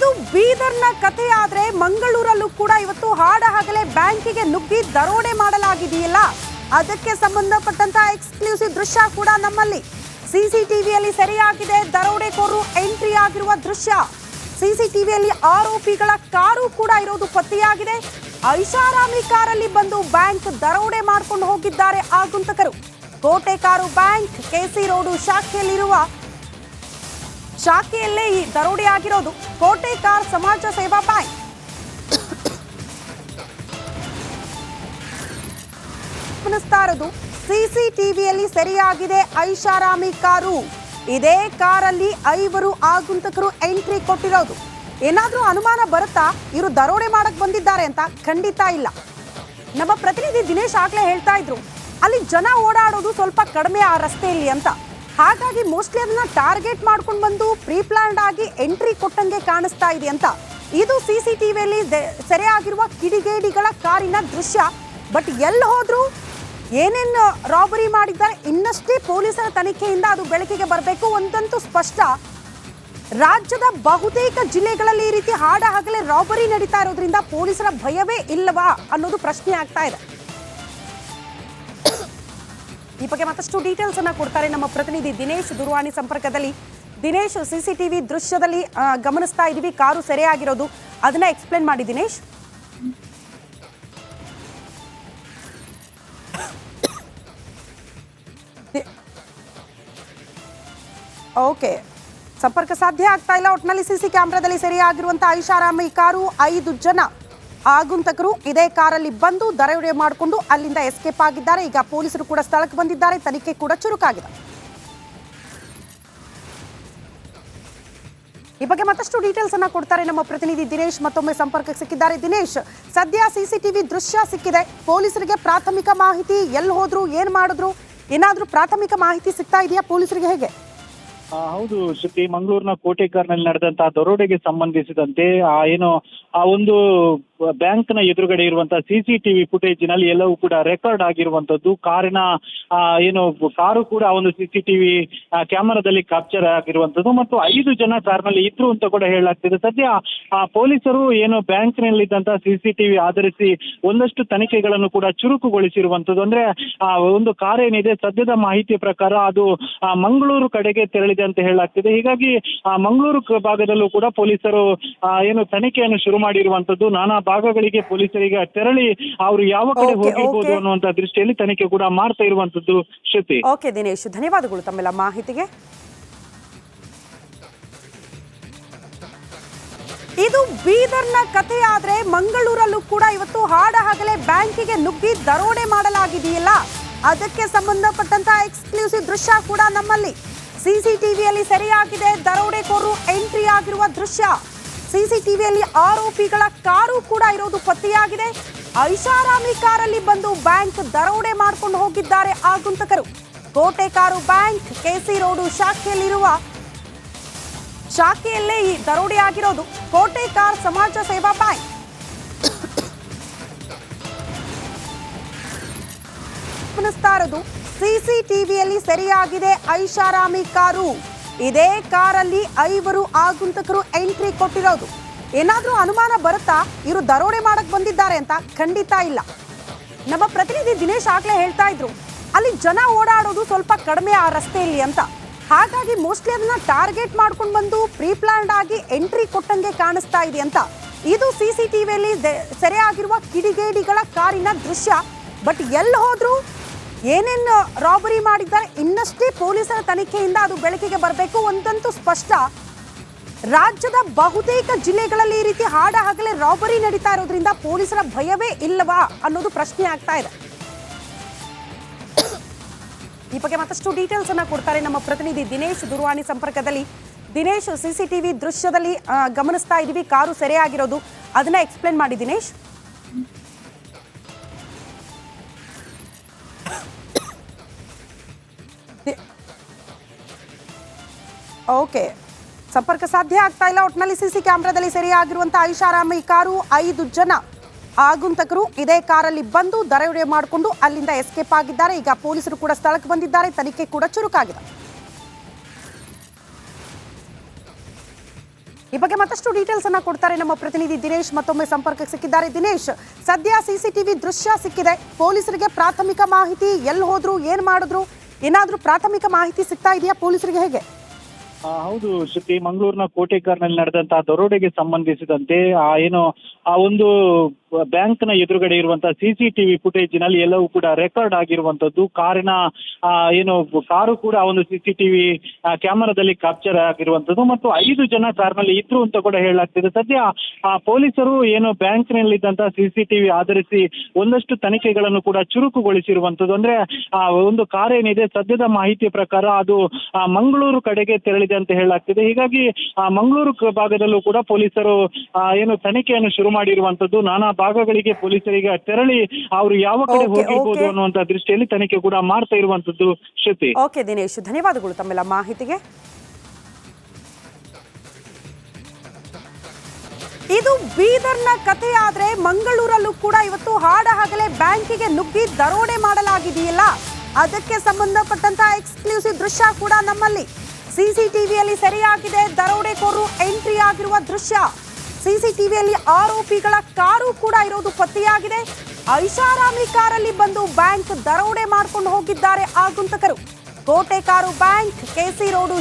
ಇದು ಬೀದರ್ನ ಕಥೆಯಾದ್ರೆ ಮಂಗಳೂರಲ್ಲೂ ಕೂಡ ಇವತ್ತು ಹಾಡ ಹಗಲೇ ಬ್ಯಾಂಕಿಗೆ ನುಗ್ಗಿ ದರೋಡೆ ಮಾಡಲಾಗಿದೆಯಲ್ಲ, ಅದಕ್ಕೆ ಸಂಬಂಧಪಟ್ಟಂತ ಎಕ್ಸ್ಕ್ಲೂಸಿವ್ ದೃಶ್ಯ ಕೂಡ ನಮ್ಮಲ್ಲಿ ಸಿಸಿಟಿವಿಯಲ್ಲಿ ಸೆರೆಯಾಗಿದೆ. ದರೋಡೆಕೋರರು ಎಂಟ್ರಿ ಆಗಿರುವ ದೃಶ್ಯ. ಸಿಸಿಟಿವಿಯಲ್ಲಿ ಆರೋಪಿಗಳ ಕಾರು ಕೂಡ ಇರೋದು ಪತ್ತೆಯಾಗಿದೆ. ಐಷಾರಾಮಿ ಕಾರಲ್ಲಿ ಬಂದು ಬ್ಯಾಂಕ್ ದರೋಡೆ ಮಾಡ್ಕೊಂಡು ಹೋಗಿದ್ದಾರೆ ಆಗುಂತಕರು. ಕೋಟೆ ಕಾರು ಬ್ಯಾಂಕ್ ಕೆಸಿ ರೋಡು ಶಾಖೆಯಲ್ಲೇ ಈ ದರೋಡೆ ಆಗಿರೋದು. ಕೋಟೆ ಕಾರ್ ಸಮಾಜ ಸೇವಾ ಬ್ಯಾಂಕ್. ಗಮನಿಸ್ತಾ ಇರೋದು ಸಿಸಿಟಿವಿಯಲ್ಲಿ ಸೆರೆಯಾಗಿದೆ ಐಷಾರಾಮಿ ಕಾರು. ಇದೇ ಕಾರಲ್ಲಿ 5 ಆಗುಂತಕರು ಎಂಟ್ರಿ ಕೊಟ್ಟಿರೋದು. ಏನಾದ್ರೂ ಅನುಮಾನ ಬರುತ್ತಾ ಇವರು ದರೋಡೆ ಮಾಡಕ್ ಬಂದಿದ್ದಾರೆ ಅಂತ? ಖಂಡಿತ ಇಲ್ಲ. ನಮ್ಮ ಪ್ರತಿನಿಧಿ ದಿನೇಶ್ ಆಗ್ಲೇ ಹೇಳ್ತಾ ಇದ್ರು, ಅಲ್ಲಿ ಜನ ಓಡಾಡೋದು ಸ್ವಲ್ಪ ಕಡಿಮೆ ಆ ರಸ್ತೆಯಲ್ಲಿ ಅಂತ. ಹಾಗಾಗಿ ಮೋಸ್ಟ್ಲಿ ಅದನ್ನ ಟಾರ್ಗೆಟ್ ಮಾಡ್ಕೊಂಡು ಬಂದು ಪ್ರೀ ಪ್ಲಾನ್ಡ್ ಆಗಿ ಎಂಟ್ರಿ ಕೊಟ್ಟಂಗೆ ಕಾಣಿಸ್ತಾ ಇದೆ ಅಂತ. ಇದು ಸಿಸಿಟಿವಿಯಲ್ಲಿ ಸೆರೆಯಾಗಿರುವ ಕಿಡಿಗೇಡಿಗಳ ಕಾರಿನ ದೃಶ್ಯ. ಬಟ್ ಎಲ್ಲಿ ಹೋದ್ರು, ಏನೇನು ರಾಬರಿ ಮಾಡಿದ್ದಾರೆ, ಇನ್ನಷ್ಟೇ ಪೊಲೀಸರ ತನಿಖೆಯಿಂದ ಅದು ಬೆಳಕಿಗೆ ಬರಬೇಕು. ಒಂದಂತೂ ಸ್ಪಷ್ಟ, ರಾಜ್ಯದ ಬಹುತೇಕ ಜಿಲ್ಲೆಗಳಲ್ಲಿ ಈ ರೀತಿ ಹಾಡ ಹಗಲೇ ರಾಬರಿ ನಡೀತಾ ಇರೋದ್ರಿಂದ ಪೊಲೀಸರ ಭಯವೇ ಇಲ್ಲವಾ ಅನ್ನೋದು ಪ್ರಶ್ನೆ ಆಗ್ತಾ ಇದೆ. ಈ ಬಗ್ಗೆ ಮತ್ತಷ್ಟು ಡೀಟೇಲ್ಸ್ ಅನ್ನ ಕೊಡ್ತಾರೆ ನಮ್ಮ ಪ್ರತಿನಿಧಿ ದಿನೇಶ್ ದೂರವಾಣಿ ಸಂಪರ್ಕದಲ್ಲಿ. ದಿನೇಶ್, ಸಿಸಿಟಿವಿ ದೃಶ್ಯದಲ್ಲಿ ಗಮನಿಸ್ತಾ ಇದೀವಿ ಕಾರು ಸೆರೆಯಾಗಿರೋದು, ಅದನ್ನ ಎಕ್ಸ್ಪ್ಲೇನ್ ಮಾಡಿ ದಿನೇಶ್. ಓಕೆ, ಸಂಪರ್ಕ ಸಾಧ್ಯ ಆಗ್ತಾ ಇಲ್ಲ. ಒಟ್ಟಿನಲ್ಲಿ ಸಿಸಿ ಕ್ಯಾಮೆರಾದಲ್ಲಿ ಸೆರೆಯಾಗಿರುವಂತಹ ಐಷಾರಾಮಿ ಕಾರು 5 ಜನ ಆಗುಂತಕರು ಇದೇ ಕಾರಲ್ಲಿ ಬಂದು ದರೋಡೆ ಮಾಡಿಕೊಂಡು ಅಲ್ಲಿಂದ ಎಸ್ಕೇಪ್ ಆಗಿದ್ದಾರೆ. ಈಗ ಪೊಲೀಸರು ಕೂಡ ಸ್ಥಳಕ್ಕೆ ಬಂದಿದ್ದಾರೆ, ತನಿಖೆ ಕೂಡ ಚುರುಕಾಗಿದೆ. ಈ ಬಗ್ಗೆ ಮತ್ತಷ್ಟು ಡೀಟೇಲ್ಸ್ ಅನ್ನ ಕೊಡ್ತಾರೆ ನಮ್ಮ ಪ್ರತಿನಿಧಿ ದಿನೇಶ್. ಮತ್ತೊಮ್ಮೆ ಸಂಪರ್ಕಕ್ಕೆ ಸಿಕ್ಕಿದ್ದಾರೆ. ದಿನೇಶ್, ಸದ್ಯ ಸಿಸಿಟಿವಿ ದೃಶ್ಯ ಸಿಕ್ಕಿದೆ, ಪೊಲೀಸರಿಗೆ ಪ್ರಾಥಮಿಕ ಮಾಹಿತಿ ಎಲ್ಲಿ ಹೋದ್ರು, ಏನ್ ಮಾಡಿದ್ರು, ಏನಾದ್ರೂ ಪ್ರಾಥಮಿಕ ಮಾಹಿತಿ ಸಿಗ್ತಾ ಇದೆಯಾ ಪೊಲೀಸರಿಗೆ? ಹೇಗೆ? ಹೌದು ಶ್ರುತಿ, ಮಂಗಳೂರಿನ ಕೋಟೆಕಾರ್ನಲ್ಲಿ ನಡೆದಂತಹ ದರೋಡೆಗೆ ಸಂಬಂಧಿಸಿದಂತೆ ಆ ಒಂದು ಬ್ಯಾಂಕ್ ನ ಎದುರುಗಡೆ ಇರುವಂತಹ ಸಿಸಿಟಿವಿ ಫುಟೇಜ್ ನಲ್ಲಿ ಎಲ್ಲವೂ ಕೂಡ ರೆಕಾರ್ಡ್ ಆಗಿರುವಂತದ್ದು. ಕಾರು ಕೂಡ ಒಂದು ಸಿಸಿಟಿವಿ ಕ್ಯಾಮೆರಾದಲ್ಲಿ ಕ್ಯಾಪ್ಚರ್ ಆಗಿರುವಂತದ್ದು ಮತ್ತು 5 ಜನ ಕಾರ್ನಲ್ಲಿ ಇದ್ರು ಅಂತ ಕೂಡ ಹೇಳಲಾಗ್ತಿದೆ. ಸದ್ಯ ಪೊಲೀಸರು ಬ್ಯಾಂಕ್ ನಲ್ಲಿದ್ದಂತಹ ಸಿಸಿಟಿವಿ ಆಧರಿಸಿ ಒಂದಷ್ಟು ತನಿಖೆಗಳನ್ನು ಕೂಡ ಚುರುಕುಗೊಳಿಸಿರುವಂತದ್ದು. ಅಂದ್ರೆ ಒಂದು ಕಾರ್ ಏನಿದೆ, ಸದ್ಯದ ಮಾಹಿತಿಯ ಪ್ರಕಾರ ಅದು ಮಂಗಳೂರು ಕಡೆಗೆ ತೆರಳಿದೆ ಅಂತ ಹೇಳಲಾಗ್ತಿದೆ. ಹೀಗಾಗಿ ಮಂಗಳೂರು ಭಾಗದಲ್ಲೂ ಕೂಡ ಪೊಲೀಸರು ತನಿಖೆಯನ್ನು ಶುರು ಮಾಡಿರುವಂತದ್ದು. ನಾನಾ ಭಾಗಗಳಿಗೆ ಪೊಲೀಸರಿಗೆ ತೆರಳಿ ಅವರು ಯಾವ ಕಡೆ ಹೋಗಿರ್ಬೋದು ಅನ್ನುವಂತ ದೃಷ್ಟಿಯಲ್ಲಿ ತನಿಖೆ ಕೂಡ ಮಾಡ್ತಾ ಇರುವಂತದ್ದು. ಶ್ರುತಿ. ಓಕೆ ದಿನೇಶ್, ಧನ್ಯವಾದಗಳು ತಮ್ಮೆಲ್ಲ ಮಾಹಿತಿಗೆ. ಇದು ಬೀದರ್ನ ಕಥೆಯಾದ್ರೆ ಮಂಗಳೂರಲ್ಲೂ ಕೂಡ ಇವತ್ತು ಹಾಡ ಹಗಲೇ ಬ್ಯಾಂಕಿಗೆ ನುಗ್ಗಿ ದರೋಡೆ ಮಾಡಲಾಗಿದೆಯಲ್ಲ, ಅದಕ್ಕೆ ಸಂಬಂಧಪಟ್ಟಂತ ಎಕ್ಸ್ಕ್ಲೂಸಿವ್ ದೃಶ್ಯ ಕೂಡ ನಮ್ಮಲ್ಲಿ ಸಿಸಿಟಿವಿಯಲ್ಲಿ ಸೆರೆಯಾಗಿದೆ. ದರೋಡೆಕೋರರು ಎಂಟ್ರಿ ಆಗಿರುವ ದೃಶ್ಯ. ಸಿಸಿಟಿವಿಯಲ್ಲಿ ಆರೋಪಿಗಳ ಕಾರು ಕೂಡ ಇರೋದು ಪತ್ತೆಯಾಗಿದೆ. ಐಷಾರಾಮಿ ಕಾರಲ್ಲಿ ಬಂದು ಬ್ಯಾಂಕ್ ದರೋಡೆ ಮಾಡ್ಕೊಂಡು ಹೋಗಿದ್ದಾರೆ ಆಗುಂತಕರು. ಕೋಟೆ ಕಾರು ಬ್ಯಾಂಕ್ ಕೆಸಿ ರೋಡು ಶಾಖೆಯಲ್ಲೇ ಈ ದರೋಡೆ ಆಗಿರೋದು. ಕೋಟೆ ಕಾರ್ ಸಮಾಜ ಸೇವಾ ಬ್ಯಾಂಕ್. ಗಮನಿಸ್ತಾ ಇರೋದು ಸಿಸಿಟಿವಿಯಲ್ಲಿ ಸೆರೆಯಾಗಿದೆ ಐಷಾರಾಮಿ ಕಾರು. ಇದೇ ಕಾರಲ್ಲಿ 5 ಆಗುಂತಕರು ಎಂಟ್ರಿ ಕೊಟ್ಟಿರೋದು. ಏನಾದ್ರೂ ಅನುಮಾನ ಬರುತ್ತಾ ಇವರು ದರೋಡೆ ಮಾಡಕ್ ಬಂದಿದ್ದಾರೆ ಅಂತ? ಖಂಡಿತ ಇಲ್ಲ. ನಮ್ಮ ಪ್ರತಿನಿಧಿ ದಿನೇಶ್ ಆಗ್ಲೇ ಹೇಳ್ತಾ ಇದ್ರು, ಅಲ್ಲಿ ಜನ ಓಡಾಡೋದು ಸ್ವಲ್ಪ ಕಡಿಮೆ ಆ ರಸ್ತೆಯಲ್ಲಿ ಅಂತ. ಹಾಗಾಗಿ ಮೋಸ್ಟ್ಲಿ ಅದನ್ನ ಟಾರ್ಗೆಟ್ ಮಾಡ್ಕೊಂಡು ಬಂದು ಪ್ರೀ ಪ್ಲಾನ್ಡ್ ಆಗಿ ಎಂಟ್ರಿ ಕೊಟ್ಟಂಗೆ ಕಾಣಿಸ್ತಾ ಇದೆ ಅಂತ. ಇದು ಸಿಸಿಟಿವಿಯಲ್ಲಿ ಸೆರೆಯಾಗಿರುವ ಕಿಡಿಗೇಡಿಗಳ ಕಾರಿನ ದೃಶ್ಯ. ಬಟ್ ಎಲ್ಲಿ ಹೋದ್ರು, ಏನೇನು ರಾಬರಿ ಮಾಡಿದ್ದಾರೆ, ಇನ್ನಷ್ಟೇ ಪೊಲೀಸರ ತನಿಖೆಯಿಂದ ಅದು ಬೆಳಕಿಗೆ ಬರಬೇಕು. ಒಂದಂತೂ ಸ್ಪಷ್ಟ, ರಾಜ್ಯದ ಬಹುತೇಕ ಜಿಲ್ಲೆಗಳಲ್ಲಿ ಈ ರೀತಿ ಹಾಡ ಹಗಲೇ ರಾಬರಿ ನಡೀತಾ ಇರೋದ್ರಿಂದ ಪೊಲೀಸರ ಭಯವೇ ಇಲ್ಲವಾ ಅನ್ನೋದು ಪ್ರಶ್ನೆ ಆಗ್ತಾ ಇದೆ. ಈ ಬಗ್ಗೆ ಮತ್ತಷ್ಟು ಡೀಟೇಲ್ಸ್ ಅನ್ನ ಕೊಡ್ತಾರೆ ನಮ್ಮ ಪ್ರತಿನಿಧಿ ದಿನೇಶ್ ದೂರವಾಣಿ ಸಂಪರ್ಕದಲ್ಲಿ. ದಿನೇಶ್, ಸಿಸಿಟಿವಿ ದೃಶ್ಯದಲ್ಲಿ ಗಮನಿಸ್ತಾ ಇದೀವಿ ಕಾರು ಸೆರೆಯಾಗಿರೋದು, ಅದನ್ನ ಎಕ್ಸ್ಪ್ಲೇನ್ ಮಾಡಿ ದಿನೇಶ್. ಓಕೆ, ಸಂಪರ್ಕ ಸಾಧ್ಯ ಆಗ್ತಾ ಇಲ್ಲ. ಒಟ್ಟಿನಲ್ಲಿ ಸಿಸಿ ಕ್ಯಾಮೆರಾದಲ್ಲಿ ಸೆರೆಯಾಗಿರುವಂತಹ ಐಷಾರಾಮಿ ಕಾರು 5 ಜನ ಆಗುಂತಕರು ಇದೇ ಕಾರಲ್ಲಿ ಬಂದು ದರೋಡೆ ಮಾಡಿಕೊಂಡು ಅಲ್ಲಿಂದ ಎಸ್ಕೇಪ್ ಆಗಿದ್ದಾರೆ. ಈಗ ಪೊಲೀಸರು ಕೂಡ ಸ್ಥಳಕ್ಕೆ ಬಂದಿದ್ದಾರೆ, ತನಿಖೆ ಕೂಡ ಚುರುಕಾಗಿದೆ. ಈ ಬಗ್ಗೆ ಮತ್ತಷ್ಟು ಡೀಟೇಲ್ಸ್ ಅನ್ನ ಕೊಡ್ತಾರೆ ನಮ್ಮ ಪ್ರತಿನಿಧಿ ದಿನೇಶ್. ಮತ್ತೊಮ್ಮೆ ಸಂಪರ್ಕಕ್ಕೆ ಸಿಕ್ಕಿದ್ದಾರೆ. ದಿನೇಶ್, ಸದ್ಯ ಸಿಸಿಟಿವಿ ದೃಶ್ಯ ಸಿಕ್ಕಿದೆ. ಪೊಲೀಸರಿಗೆ ಪ್ರಾಥಮಿಕ ಮಾಹಿತಿ, ಎಲ್ಲಿ ಹೋದ್ರು, ಏನ್ ಮಾಡಿದ್ರು, ಏನಾದ್ರೂ ಪ್ರಾಥಮಿಕ ಮಾಹಿತಿ ಸಿಗ್ತಾ ಇದೆಯಾ ಪೊಲೀಸರಿಗೆ? ಹೇಗೆ? ಹೌದು ಶ್ರುತಿ, ಮಂಗಳೂರಿನ ಕೋಟೆಕಾರ್ನಲ್ಲಿ ನಡೆದಂತಹ ದರೋಡೆಗೆ ಸಂಬಂಧಿಸಿದಂತೆ ಆ ಒಂದು ಬ್ಯಾಂಕ್ ನ ಎದುರುಗಡೆ ಇರುವಂತಹ ಸಿಸಿಟಿವಿ ಫುಟೇಜ್ ನಲ್ಲಿ ಎಲ್ಲವೂ ಕೂಡ ರೆಕಾರ್ಡ್ ಆಗಿರುವಂತದ್ದು. ಕಾರು ಕೂಡ ಒಂದು ಸಿಸಿಟಿವಿ ಕ್ಯಾಮೆರಾದಲ್ಲಿ ಕ್ಯಾಪ್ಚರ್ ಆಗಿರುವಂತದ್ದು ಮತ್ತು 5 ಜನ ಕಾರ್ನಲ್ಲಿ ಇದ್ರು ಅಂತ ಕೂಡ ಹೇಳಲಾಗ್ತಿದೆ. ಸದ್ಯ ಪೊಲೀಸರು ಬ್ಯಾಂಕ್ ನಲ್ಲಿದ್ದಂತಹ ಸಿಸಿಟಿವಿ ಆಧರಿಸಿ ಒಂದಷ್ಟು ತನಿಖೆಗಳನ್ನು ಕೂಡ ಚುರುಕುಗೊಳಿಸಿರುವಂತದ್ದು. ಅಂದ್ರೆ ಒಂದು ಕಾರ್ ಏನಿದೆ, ಸದ್ಯದ ಮಾಹಿತಿಯ ಪ್ರಕಾರ ಅದು ಮಂಗಳೂರು ಕಡೆಗೆ ತೆರಳಿದೆ ಅಂತ ಹೇಳಲಾಗ್ತಿದೆ. ಹೀಗಾಗಿ ಮಂಗಳೂರು ಭಾಗದಲ್ಲೂ ಕೂಡ ಪೊಲೀಸರು ತನಿಖೆಯನ್ನು ಶುರು ಮಾಡಿರುವಂತದ್ದು. ನಾನಾ ಭಾಗಗಳಿಗೆ ಪೊಲೀಸರಿಗೆ ತೆರಳಿ ಅವರು ಯಾವ ಕಡೆ ಹೋಗಿರ್ಬೋದು ಅನ್ನುವಂತ ದೃಷ್ಟಿಯಲ್ಲಿ ತನಿಖೆ ಕೂಡ ಮಾಡ್ತಾ ಇರುವಂತದ್ದು. ಶ್ರುತಿ. ಓಕೆ ದಿನೇಶ್, ಧನ್ಯವಾದಗಳು ತಮ್ಮೆಲ್ಲ ಮಾಹಿತಿಗೆ. ಇದು ಬೀದರ್ನ ಕಥೆಯಾದ್ರೆ ಮಂಗಳೂರಲ್ಲೂ ಕೂಡ ಇವತ್ತು ಹಾಡ ಹಗಲೇ ಬ್ಯಾಂಕಿಗೆ ನುಗ್ಗಿ ದರೋಡೆ ಮಾಡಲಾಗಿದೆಯಲ್ಲ, ಅದಕ್ಕೆ ಸಂಬಂಧಪಟ್ಟಂತಹ ಎಕ್ಸ್ಕ್ಲೂಸಿವ್ ದೃಶ್ಯ ಕೂಡ ನಮ್ಮಲ್ಲಿ ಸಿಸಿಟಿವಿಯಲ್ಲಿ ಸೆರೆಯಾಗಿದೆ. ದರೋಡೆಕೋರರು ಎಂಟ್ರಿ ಆಗಿರುವ ದೃಶ್ಯ, ಸಿಸಿಟಿವಿಯಲ್ಲಿ ಆರೋಪಿಗಳ ಕಾರು ಕೂಡ ಇರೋದು ಪತ್ತೆಯಾಗಿದೆ. ಐಷಾರಾಮಿ ಕಾರಲ್ಲಿ ಬಂದು ಬ್ಯಾಂಕ್ ದರೋಡೆ ಮಾಡ್ಕೊಂಡು ಹೋಗಿದ್ದಾರೆ ಆಗುಂತಕರು. ಕೋಟೆಕಾರು ಬ್ಯಾಂಕ್ ಕೆಸಿ ರೋಡು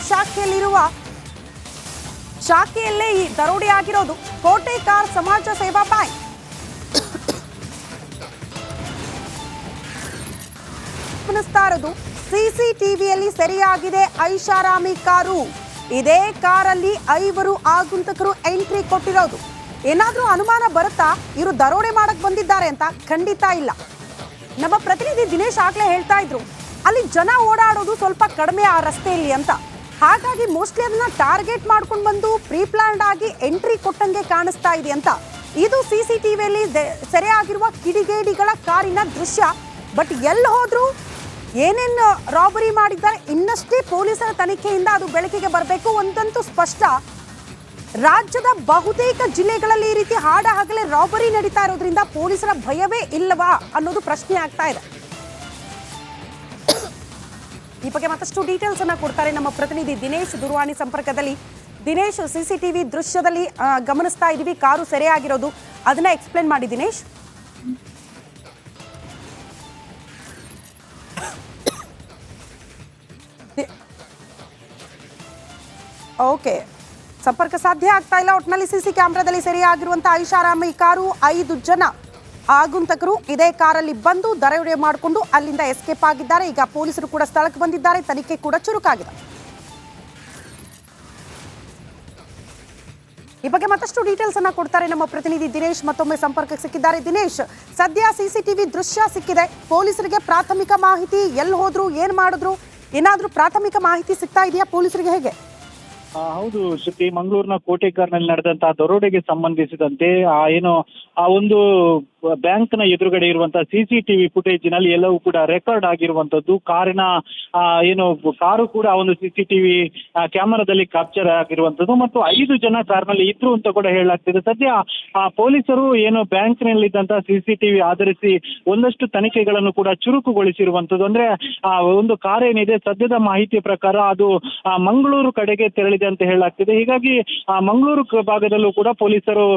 ಶಾಖೆಯಲ್ಲೇ ಈ ದರೋಡೆ ಆಗಿರೋದು. ಕೋಟೆಕಾರ್ ಸಮಾಜ ಸೇವಾ ಬ್ಯಾಂಕ್. ಗಮನಿಸ್ತಾ ಇರೋದು ಸಿಸಿಟಿವಿಯಲ್ಲಿ ಸೆರೆಯಾಗಿದೆ ಐಷಾರಾಮಿ ಕಾರು. ಇದೇ ಕಾರಲ್ಲಿ 5 ಆಗುಂತಕರು ಎಂಟ್ರಿ ಕೊಟ್ಟಿರೋದು. ಏನಾದ್ರೂ ಅನುಮಾನ ಬರುತ್ತಾ ಇವರು ದರೋಡೆ ಮಾಡಕ್ ಬಂದಿದ್ದಾರೆ ಅಂತ? ಖಂಡಿತ ಇಲ್ಲ. ನಮ್ಮ ಪ್ರತಿನಿಧಿ ದಿನೇಶ್ ಆಗ್ಲೇ ಹೇಳ್ತಾ ಇದ್ರು, ಅಲ್ಲಿ ಜನ ಓಡಾಡೋದು ಸ್ವಲ್ಪ ಕಡಿಮೆ ಆ ರಸ್ತೆಯಲ್ಲಿ ಅಂತ. ಹಾಗಾಗಿ ಮೋಸ್ಟ್ಲಿ ಅದನ್ನ ಟಾರ್ಗೆಟ್ ಮಾಡ್ಕೊಂಡು ಬಂದು ಪ್ರೀ ಪ್ಲಾನ್ಡ್ ಆಗಿ ಎಂಟ್ರಿ ಕೊಟ್ಟಂಗೆ ಕಾಣಿಸ್ತಾ ಇದೆ ಅಂತ. ಇದು ಸಿಸಿಟಿವಿಯಲ್ಲಿ ಸೆರೆಯಾಗಿರುವ ಕಿಡಿಗೇಡಿಗಳ ಕಾರಿನ ದೃಶ್ಯ. ಬಟ್ ಎಲ್ಲಿ ಹೋದ್ರು, ಏನೇನು ರಾಬರಿ ಮಾಡಿದ್ದಾರೆ, ಇನ್ನಷ್ಟೇ ಪೊಲೀಸರ ತನಿಖೆಯಿಂದ ಅದು ಬೆಳಕಿಗೆ ಬರಬೇಕು. ಒಂದಂತೂ ಸ್ಪಷ್ಟ, ರಾಜ್ಯದ ಬಹುತೇಕ ಜಿಲ್ಲೆಗಳಲ್ಲಿ ಈ ರೀತಿ ಹಾಡ ಹಗಲೇ ರಾಬರಿ ನಡೀತಾ ಇರೋದ್ರಿಂದ ಪೊಲೀಸರ ಭಯವೇ ಇಲ್ಲವಾ ಅನ್ನೋದು ಪ್ರಶ್ನೆ ಆಗ್ತಾ ಇದೆ. ಈ ಬಗ್ಗೆ ಮತ್ತಷ್ಟು ಡೀಟೇಲ್ಸ್ ಅನ್ನ ಕೊಡ್ತಾರೆ ನಮ್ಮ ಪ್ರತಿನಿಧಿ ದಿನೇಶ್ ದೂರವಾಣಿ ಸಂಪರ್ಕದಲ್ಲಿ. ದಿನೇಶ್, ಸಿಸಿಟಿವಿ ದೃಶ್ಯದಲ್ಲಿ ಗಮನಿಸ್ತಾ ಇದೀವಿ ಕಾರು ಸೆರೆಯಾಗಿರೋದು, ಅದನ್ನ ಎಕ್ಸ್ಪ್ಲೇನ್ ಮಾಡಿ ದಿನೇಶ್. ಓಕೆ, ಸಂಪರ್ಕ ಸಾಧ್ಯ ಆಗ್ತಾ ಇಲ್ಲ. ಒಟ್ಟಿನಲ್ಲಿ ಸಿಸಿ ಕ್ಯಾಮೆರಾದಲ್ಲಿ ಸೆರೆಯಾಗಿರುವಂತಹ ಐಷಾರಾಮಿ ಕಾರು, 5 ಜನ ಆಗುಂತಕರು ಇದೇ ಕಾರಲ್ಲಿ ಬಂದು ದರೋಡೆ ಮಾಡಿಕೊಂಡು ಅಲ್ಲಿಂದ ಎಸ್ಕೇಪ್ ಆಗಿದ್ದಾರೆ. ಈಗ ಪೊಲೀಸರು ಕೂಡ ಸ್ಥಳಕ್ಕೆ ಬಂದಿದ್ದಾರೆ, ತನಿಖೆ ಕೂಡ ಚುರುಕಾಗಿದೆ. ಈ ಬಗ್ಗೆ ಮತ್ತಷ್ಟು ಡೀಟೇಲ್ಸ್ ಅನ್ನ ಕೊಡ್ತಾರೆ ನಮ್ಮ ಪ್ರತಿನಿಧಿ ದಿನೇಶ್. ಮತ್ತೊಮ್ಮೆ ಸಂಪರ್ಕಕ್ಕೆ ಸಿಕ್ಕಿದ್ದಾರೆ. ದಿನೇಶ್, ಸದ್ಯ ಸಿಸಿಟಿವಿ ದೃಶ್ಯ ಸಿಕ್ಕಿದೆ. ಪೊಲೀಸರಿಗೆ ಪ್ರಾಥಮಿಕ ಮಾಹಿತಿ, ಎಲ್ಲಿ ಹೋದ್ರು, ಏನ್ ಮಾಡಿದ್ರು, ಏನಾದ್ರೂ ಪ್ರಾಥಮಿಕ ಮಾಹಿತಿ ಸಿಗ್ತಾ ಇದೆಯಾ ಪೊಲೀಸರಿಗೆ? ಹೇಗೆ? ಹೌದು ಶ್ರುತಿ, ಮಂಗಳೂರಿನ ಕೋಟೆಕಾರ್ನಲ್ಲಿ ನಡೆದಂತಹ ದರೋಡೆಗೆ ಸಂಬಂಧಿಸಿದಂತೆ ಆ ಒಂದು ಬ್ಯಾಂಕ್ ನ ಎದುರುಗಡೆ ಇರುವಂತಹ ಸಿಸಿಟಿವಿ ಫುಟೇಜ್ ನಲ್ಲಿ ಎಲ್ಲವೂ ಕೂಡ ರೆಕಾರ್ಡ್ ಆಗಿರುವಂತದ್ದು. ಕಾರು ಕೂಡ ಒಂದು ಸಿಸಿಟಿವಿ ಕ್ಯಾಮೆರಾದಲ್ಲಿ ಕ್ಯಾಪ್ಚರ್ ಆಗಿರುವಂತದ್ದು ಮತ್ತು 5 ಜನ ಕಾರ್ನಲ್ಲಿ ಇದ್ರು ಅಂತ ಕೂಡ ಹೇಳಲಾಗ್ತಿದೆ. ಸದ್ಯ ಪೊಲೀಸರು ಬ್ಯಾಂಕ್ ನಲ್ಲಿದ್ದಂತಹ ಸಿಸಿಟಿವಿ ಆಧರಿಸಿ ಒಂದಷ್ಟು ತನಿಖೆಗಳನ್ನು ಕೂಡ ಚುರುಕುಗೊಳಿಸಿರುವಂತದ್ದು. ಅಂದ್ರೆ ಒಂದು ಕಾರ್ ಏನಿದೆ, ಸದ್ಯದ ಮಾಹಿತಿಯ ಪ್ರಕಾರ ಅದು ಮಂಗಳೂರು ಕಡೆಗೆ ತೆರಳಿದೆ ಅಂತ ಹೇಳಲಾಗ್ತಿದೆ. ಹೀಗಾಗಿ ಮಂಗಳೂರು ಭಾಗದಲ್ಲೂ ಕೂಡ ಪೊಲೀಸರು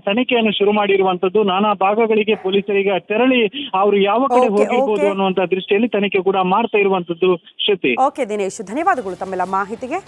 ತನಿಖೆಯನ್ನು ಶುರು ಮಾಡಿರುವಂತದ್ದು. ನಾನಾ ಭಾಗಗಳಿಗೆ ಪೊಲೀಸರಿಗೆ ತೆರಳಿ ಅವರು ಯಾವ ಕಡೆ ಹೋಗಿರ್ಬೋದು ಅನ್ನುವಂತ ದೃಷ್ಟಿಯಲ್ಲಿ ತನಿಖೆ ಕೂಡ ಮಾಡ್ತಾ ಇರುವಂತದ್ದು. ಶ್ರುತಿ. ಓಕೆ ದಿನೇಶ್, ಧನ್ಯವಾದಗಳು ತಮ್ಮೆಲ್ಲ ಮಾಹಿತಿಗೆ.